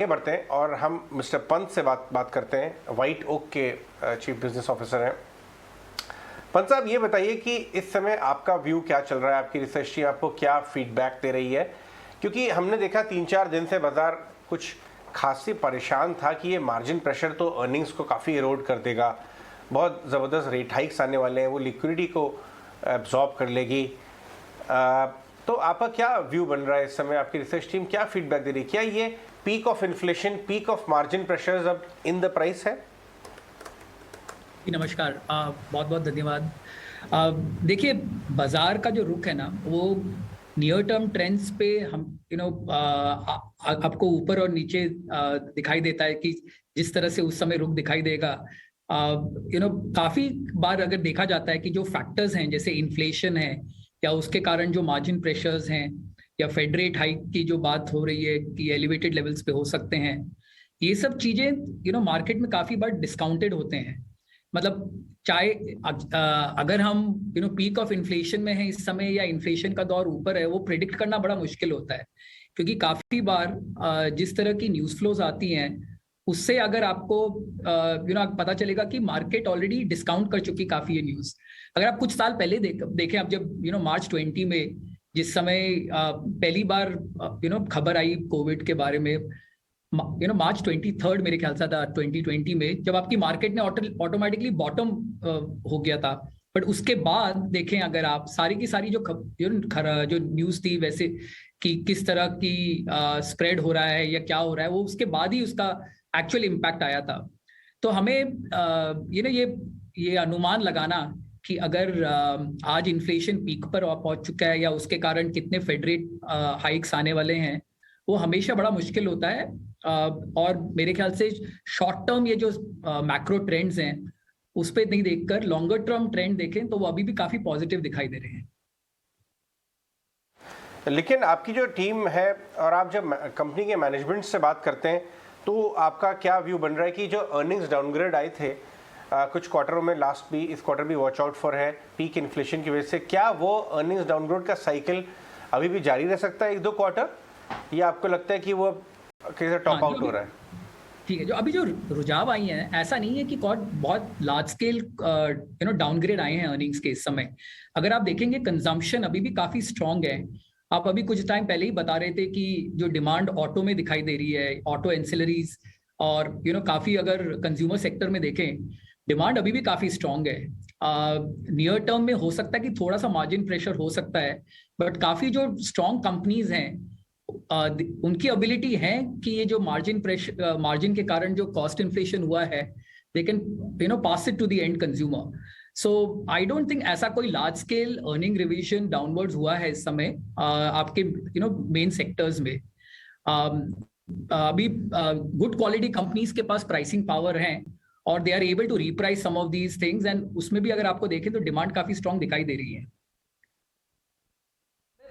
आगे बढ़ते हैं और हम मिस्टर पंत से बात करते हैं। व्हाइट ओक के चीफ बिजनेस ऑफिसर हैं। पंत साहब, ये बताइए कि इस समय आपका व्यू क्या चल रहा है, आपकी रिसर्च टीम आपको क्या फीडबैक दे रही है? क्योंकि हमने देखा 3-4 दिन से बाजार कुछ खासी परेशान था कि ये मार्जिन प्रेशर तो अर्निंग्स को काफ़ी इरोड कर देगा, बहुत ज़बरदस्त रेट हाइक्स आने वाले हैं, वो लिक्विडिटी को एब्जॉर्ब कर लेगी। तो आपका क्या व्यू बन रहा है इस समय? आपकी रिसर्च टीम क्या फीडबैक दे रही है? क्या ये peak of inflation, peak of margin pressures अब इन द प्राइस है? नमस्कार, बहुत बहुत धन्यवाद। देखिए, बाजार का जो रुख है ना, वो नियर टर्म ट्रेंड्स पे हम आपको ऊपर और नीचे दिखाई देता है कि जिस तरह से उस समय रुख दिखाई देगा। काफी बार अगर देखा जाता है कि जो फैक्टर्स हैं, जैसे इन्फ्लेशन है या उसके कारण जो मार्जिन प्रेशर्स हैं या फेड रेट हाइक की जो बात हो रही है कि एलिवेटेड लेवल्स पे हो सकते हैं, ये सब चीजें मार्केट में काफी बार डिस्काउंटेड होते हैं। मतलब चाहे अगर हम पीक ऑफ इन्फ्लेशन में है इस समय या इन्फ्लेशन का दौर ऊपर है, वो प्रिडिक्ट करना बड़ा मुश्किल होता है, क्योंकि काफी बार जिस तरह की न्यूज फ्लोज आती हैं उससे अगर आपको पता चलेगा कि मार्केट ऑलरेडी डिस्काउंट कर चुकी काफी ये न्यूज। अगर आप कुछ साल पहले देखें, आप जब मार्च 20 में जिस समय पहली बार खबर आई कोविड के बारे में, मार्च 23 मेरे ख्याल से था 2020 में, जब आपकी मार्केट ने ऑटोमेटिकली बॉटम हो गया था। बट उसके बाद देखें अगर आप सारी की सारी जो न्यूज थी वैसे कि किस तरह की स्प्रेड हो रहा है या क्या हो रहा है, वो उसके बाद ही उसका एक्चुअल इम्पैक्ट आया था। तो हमें ये अनुमान लगाना कि अगर आज इन्फ्लेशन पीक पर पहुंच चुका है या उसके कारण कितने फेड रेट हाइक्स आने वाले हैं, वो हमेशा बड़ा मुश्किल होता है। और मेरे ख्याल से शॉर्ट टर्म ये जो मैक्रो ट्रेंड्स हैं उस पे नहीं देखकर लॉन्गर टर्म ट्रेंड देखें तो वो अभी भी काफी पॉजिटिव दिखाई दे रहे हैं। लेकिन आपकी जो टीम है और आप जब कंपनी के मैनेजमेंट से बात करते हैं तो आपका क्या व्यू बन रहा है कि जो अर्निंग्स डाउनग्रेड आए थे कुछ क्वार्टरों में, लास्ट भी इस क्वार्टर भी वॉच आउट फॉर है पीक इन्फ्लेशन की वजह से, क्या वो अर्निंग्स डाउनग्रेड का साइकिल अभी भी जारी रह सकता है 1-2 क्वार्टर, या आपको लगता है कि वो कैसे टॉप आउट हो रहा है? ठीक है, जो अभी जो रुझाव आई हैं, ऐसा नहीं है कि बहुत लार्ज स्केल डाउनग्रेड आए हैं अर्निंग्स के इस समय। अगर आप देखेंगे कंजम्पशन अभी भी काफी स्ट्रांग है। आप अभी कुछ टाइम पहले ही बता रहे थे कि जो डिमांड ऑटो में दिखाई दे रही है, ऑटो एंसिलरीज, और काफी अगर कंज्यूमर सेक्टर में देखें डिमांड अभी भी काफी स्ट्रांग है। नियर टर्म में हो सकता है कि थोड़ा सा मार्जिन प्रेशर हो सकता है, बट काफी जो स्ट्रांग कंपनीज हैं उनकी एबिलिटी है कि ये जो मार्जिन के कारण जो कॉस्ट इन्फ्लेशन हुआ है, they can pass it to the end consumer. So I don't think ऐसा कोई large scale earning revision downwards हुआ है इस समय आपके मेन सेक्टर्स में। अभी गुड क्वालिटी कंपनीज के पास प्राइसिंग पावर है और they are able to reprice some of these things, and उसमें भी अगर आपको देखें तो डिमांड काफी स्ट्रांग दिखाई दे रही है।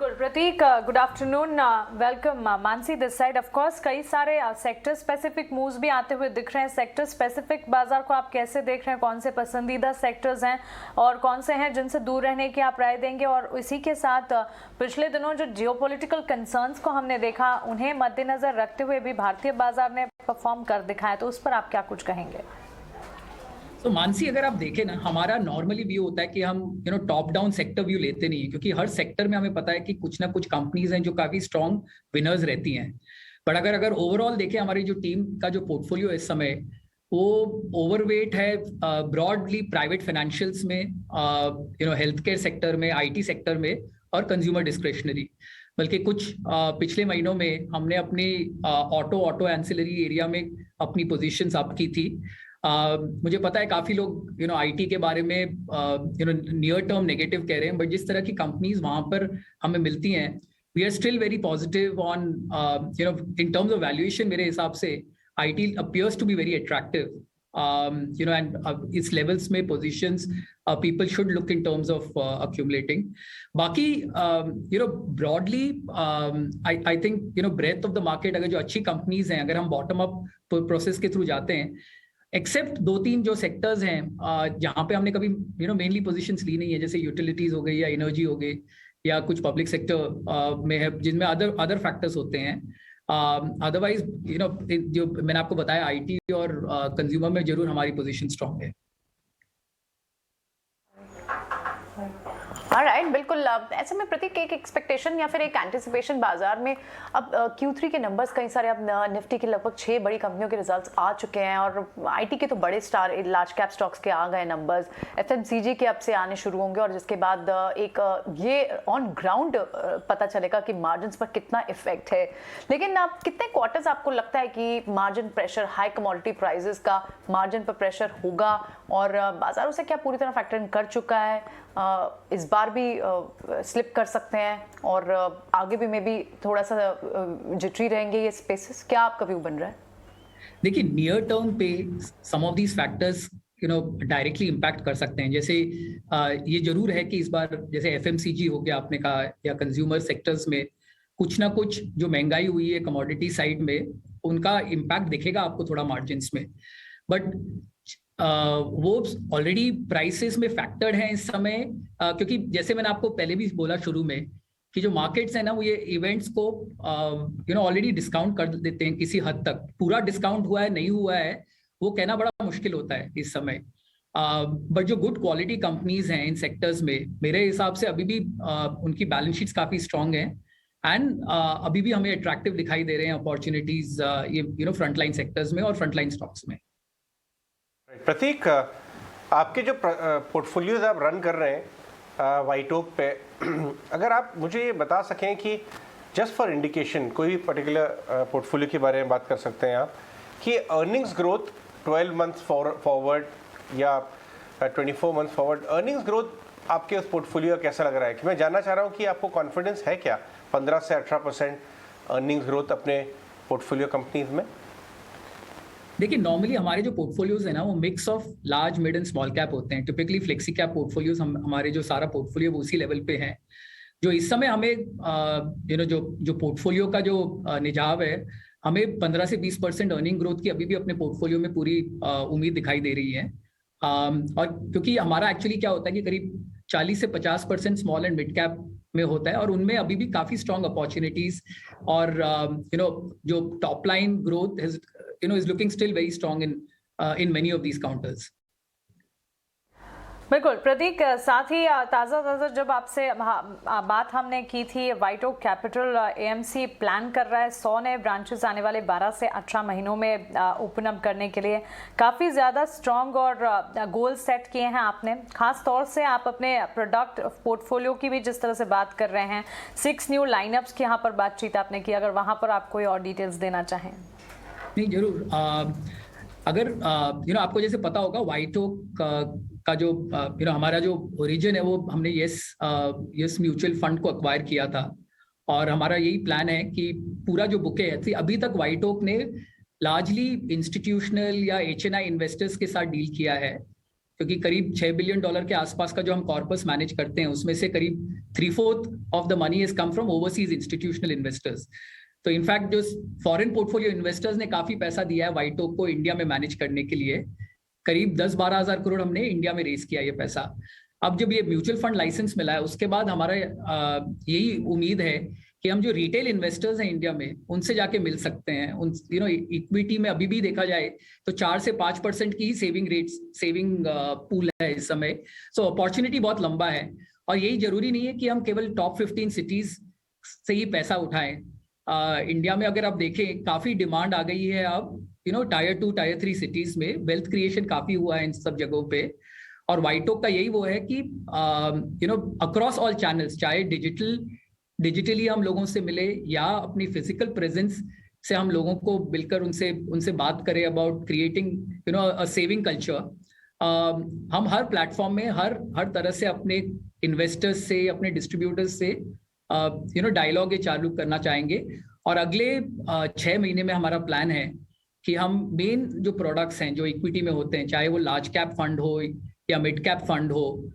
Prateek, good afternoon, welcome. Mansi this side. Of course कई सारे सेक्टर स्पेसिफिक मूव्स भी आते हुए दिख रहे हैं। सेक्टर स्पेसिफिक बाजार को आप कैसे देख रहे हैं? कौन से पसंदीदा सेक्टर्स हैं और कौन से हैं जिनसे दूर रहने की आप राय देंगे? और इसी के साथ पिछले दिनों जो जियोपॉलिटिकल कंसर्न्स को हमने देखा, उन्हें मद्देनजर रखते हुए भी भारतीय बाजार ने परफॉर्म कर दिखाया, तो उस पर आप क्या कुछ कहेंगे? तो मानसी, अगर आप देखें ना, हमारा नॉर्मली व्यू होता है कि हम टॉप डाउन सेक्टर व्यू लेते नहीं है, क्योंकि हर सेक्टर में हमें पता है कि कुछ ना कुछ कंपनीज हैं जो काफी स्ट्रांग विनर्स रहती हैं। बट अगर ओवरऑल देखें हमारी जो टीम का जो पोर्टफोलियो इस समय, वो ओवरवेट है ब्रॉडली प्राइवेट फाइनेंशियल्स में, हेल्थ केयर सेक्टर में, IT सेक्टर में और कंज्यूमर डिस्क्रिशनरी। बल्कि कुछ पिछले महीनों में हमने अपनी ऑटो एंसिलरी एरिया में अपनी पोजीशंस अप की थी। मुझे पता है काफी लोग IT के बारे में नियर टर्म नेगेटिव कह रहे हैं, बट जिस तरह की कंपनीज वहां पर हमें मिलती हैं, we are still very positive on in terms of valuation. मेरे हिसाब से IT appears to be very attractive, and इस लेवल्स में positions people should look in terms of accumulating. बाकी broadly I think breadth of the market, अगर जो अच्छी companies हैं, अगर हम बॉटम अप प्रोसेस के थ्रू जाते हैं, एक्सेप्ट 2-3 जो सेक्टर्स हैं जहां पे हमने कभी मेनली पोजीशंस ली नहीं है, जैसे यूटिलिटीज हो गई या एनर्जी हो गई या कुछ पब्लिक सेक्टर में है जिनमें अदर फैक्टर्स होते हैं, अदरवाइज जो मैंने आपको बताया आईटी और कंज्यूमर में जरूर हमारी पोजीशन स्ट्रांग है। ऑलराइट, बिल्कुल। ऐसे में प्रतीक एक एक्सपेक्टेशन या फिर एक एंटिसिपेशन बाजार में अब Q3 के नंबर्स कई सारे, अब निफ्टी की लगभग 6 बड़ी कंपनियों के रिजल्ट्स आ चुके हैं और आईटी के तो बड़े स्टार लार्ज कैप स्टॉक्स के आ गए नंबर्स, एफएमसीजी के अब से आने शुरू होंगे और जिसके बाद एक ये ऑन ग्राउंड पता चलेगा कि मार्जिन पर कितना इफेक्ट है। लेकिन अब कितने क्वार्टर्स आपको लगता है कि margin pressure, high commodity prices का मार्जिन पर प्रेशर होगा और बाजार उसे क्या पूरी तरह फैक्टर इन कर चुका है, इस बार भी स्लिप कर सकते हैं और आगे भी मे बी थोड़ा सा जिटरी रहेंगे ये स्पेसेस? क्या आपका व्यू बन रहा है? देखिए, नियर टर्म पे some of these factors directly impact कर सकते हैं। जैसे ये जरूर है कि इस बार जैसे एफएमसीजी हो गया आपने कहा, या कंज्यूमर सेक्टर्स में कुछ ना कुछ जो महंगाई हुई है कमोडिटी साइड में, उनका इम्पैक्ट दिखेगा आपको थोड़ा मार्जिन्स में। बट वो ऑलरेडी प्राइसेस में फैक्टर्ड है इस समय, क्योंकि जैसे मैंने आपको पहले भी बोला शुरू में कि जो मार्केट्स है ना, वो ये इवेंट्स को ऑलरेडी डिस्काउंट कर देते हैं किसी हद तक। पूरा डिस्काउंट हुआ है नहीं हुआ है वो कहना बड़ा मुश्किल होता है इस समय। बट जो गुड क्वालिटी कंपनीज हैं इन सेक्टर्स में, मेरे हिसाब से अभी भी उनकी बैलेंस शीट्स काफी स्ट्रांग है एंड अभी भी हमें अट्रैक्टिव दिखाई दे रहे हैं अपॉर्चुनिटीज ये फ्रंटलाइन सेक्टर्स में और फ्रंटलाइन स्टॉक्स में। प्रतीक, आपके जो पोर्टफोलियोज आप रन कर रहे हैं व्हाइट ओक पे, अगर आप मुझे ये बता सकें कि जस्ट फॉर इंडिकेशन कोई भी पर्टिकुलर पोर्टफोलियो के बारे में बात कर सकते हैं आप कि अर्निंग्स ग्रोथ 12 मंथ्स फॉरवर्ड या 24 मंथ्स फॉरवर्ड, अर्निंग्स ग्रोथ आपके उस पोर्टफोलियो का कैसा लग रहा है? कि मैं जानना चाह रहा हूँ कि आपको कॉन्फिडेंस है क्या 15 से 18% अर्निंग्स ग्रोथ अपने पोर्टफोलियो कंपनीज में? देखिए, नॉर्मली हमारे जो पोर्टफोलियोज है ना, वो mix of large, mid and small cap होते हैं। टिपिकली फ्लेक्सी कैप पोर्टफोलियोज हमारे जो सारा पोर्टफोलियो उसी लेवल पे है। जो इस समय हमें जो पोर्टफोलियो का जो निजाव है, हमें 15 से 20% अर्निंग ग्रोथ की अभी भी अपने पोर्टफोलियो में पूरी उम्मीद दिखाई दे रही है। और क्योंकि हमारा एक्चुअली क्या होता है कि करीब 40 से 50% स्मॉल एंड मिड कैप में होता है और उनमें अभी भी काफी स्ट्रॉन्ग अपॉर्चुनिटीज और जो top line growth is looking still very strong in many of these counters. बिल्कुल प्रतीक, साथ ही ताज़ा जब आपसे बात हमने की थी, White Oak Capital AMC plan कर रहा है 100 नए ब्रांचेस आने वाले 12 से 18 महीनों में ओपन अप करने के लिए। काफ़ी ज़्यादा स्ट्रॉन्ग और गोल सेट किए हैं आपने। खास तौर से आप अपने प्रोडक्ट पोर्टफोलियो की भी जिस तरह से बात कर रहे हैं, 6 न्यू लाइनअप्स की यहाँ पर बातचीत आपने की, अगर वहाँ पर आप कोई और डिटेल्स देना चाहें। नहीं, जरूर। अगर आपको जैसे पता होगा, व्हाइट ओक का जो हमारा जो ओरिजिन है, वो हमने यस म्यूचुअल फंड को एक्वायर किया था और हमारा यही प्लान है कि पूरा जो बुके है, अभी तक व्हाइट ओक ने लार्जली इंस्टीट्यूशनल या HNI इन्वेस्टर्स के साथ डील किया है, क्योंकि करीब $6 बिलियन के आसपास का जो हम कॉर्पस मैनेज करते हैं, उसमें से करीब 3/4 of the money has come from overseas institutional investors. तो इनफैक्ट जो फॉरेन पोर्टफोलियो इन्वेस्टर्स ने काफी पैसा दिया है व्हाइट ओक को इंडिया में मैनेज करने के लिए। करीब 10-12 हजार करोड़ हमने इंडिया में रेस किया ये पैसा। अब जब ये म्यूचुअल फंड लाइसेंस मिला है, उसके बाद हमारा यही उम्मीद है कि हम जो रिटेल इन्वेस्टर्स हैं इंडिया में, उनसे जाके मिल सकते हैं। उन इक्विटी में अभी भी देखा जाए तो 4 से 5% की सेविंग पूल है इस समय। सो अपॉर्चुनिटी बहुत लंबा है और यही जरूरी नहीं है कि हम केवल टॉप 15 सिटीज से ही पैसा उठाएं। इंडिया में अगर आप देखें, काफी डिमांड आ गई है अब टायर 2 टायर 3 सिटीज में। वेल्थ क्रिएशन काफी हुआ है इन सब जगहों पे और व्हाइट ओक का यही वो है कि अक्रॉस ऑल चैनल्स, चाहे डिजिटली हम लोगों से मिले या अपनी फिजिकल प्रेजेंस से हम लोगों को मिलकर उनसे बात करें about creating a saving culture. हम हर प्लेटफॉर्म में हर तरह से अपने इन्वेस्टर्स से, अपने डिस्ट्रीब्यूटर्स से डायलॉग ये चालू करना चाहेंगे और अगले 6 महीने में हमारा प्लान है कि हम मेन जो प्रोडक्ट्स हैं जो इक्विटी में होते हैं, चाहे वो लार्ज कैप फंड हो या मिड कैप फंड हो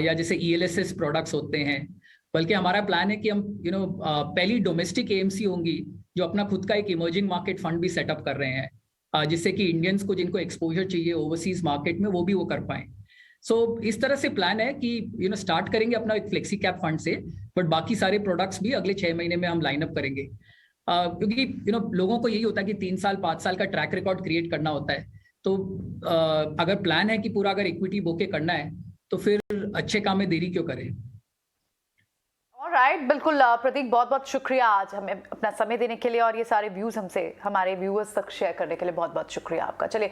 या जैसे ELSS प्रोडक्ट्स होते हैं, बल्कि हमारा प्लान है कि हम पहली डोमेस्टिक AMC होंगी जो अपना खुद का एक इमर्जिंग मार्केट फंड भी सेटअप कर रहे हैं, जिससे कि इंडियंस को जिनको एक्सपोजर चाहिए ओवरसीज मार्केट में, वो भी वो कर पाएं। सो इस तरह से प्लान है कि स्टार्ट करेंगे अपना एक फ्लेक्सी कैप फंड से, बट बाकी सारे प्रोडक्ट्स भी अगले 6 महीने में हम लाइन अप करेंगे। क्योंकि लोगों को यही होता है कि 3 साल 5 साल का ट्रैक रिकॉर्ड क्रिएट करना होता है। तो अगर प्लान है कि पूरा अगर इक्विटी बोके करना है तो फिर अच्छे काम में देरी क्यों करें। राइट, बिल्कुल प्रतीक, बहुत बहुत शुक्रिया आज हमें अपना समय देने के लिए और ये सारे व्यूज हमसे हमारे व्यूअर्स तक शेयर करने के लिए बहुत बहुत शुक्रिया आपका। चलिए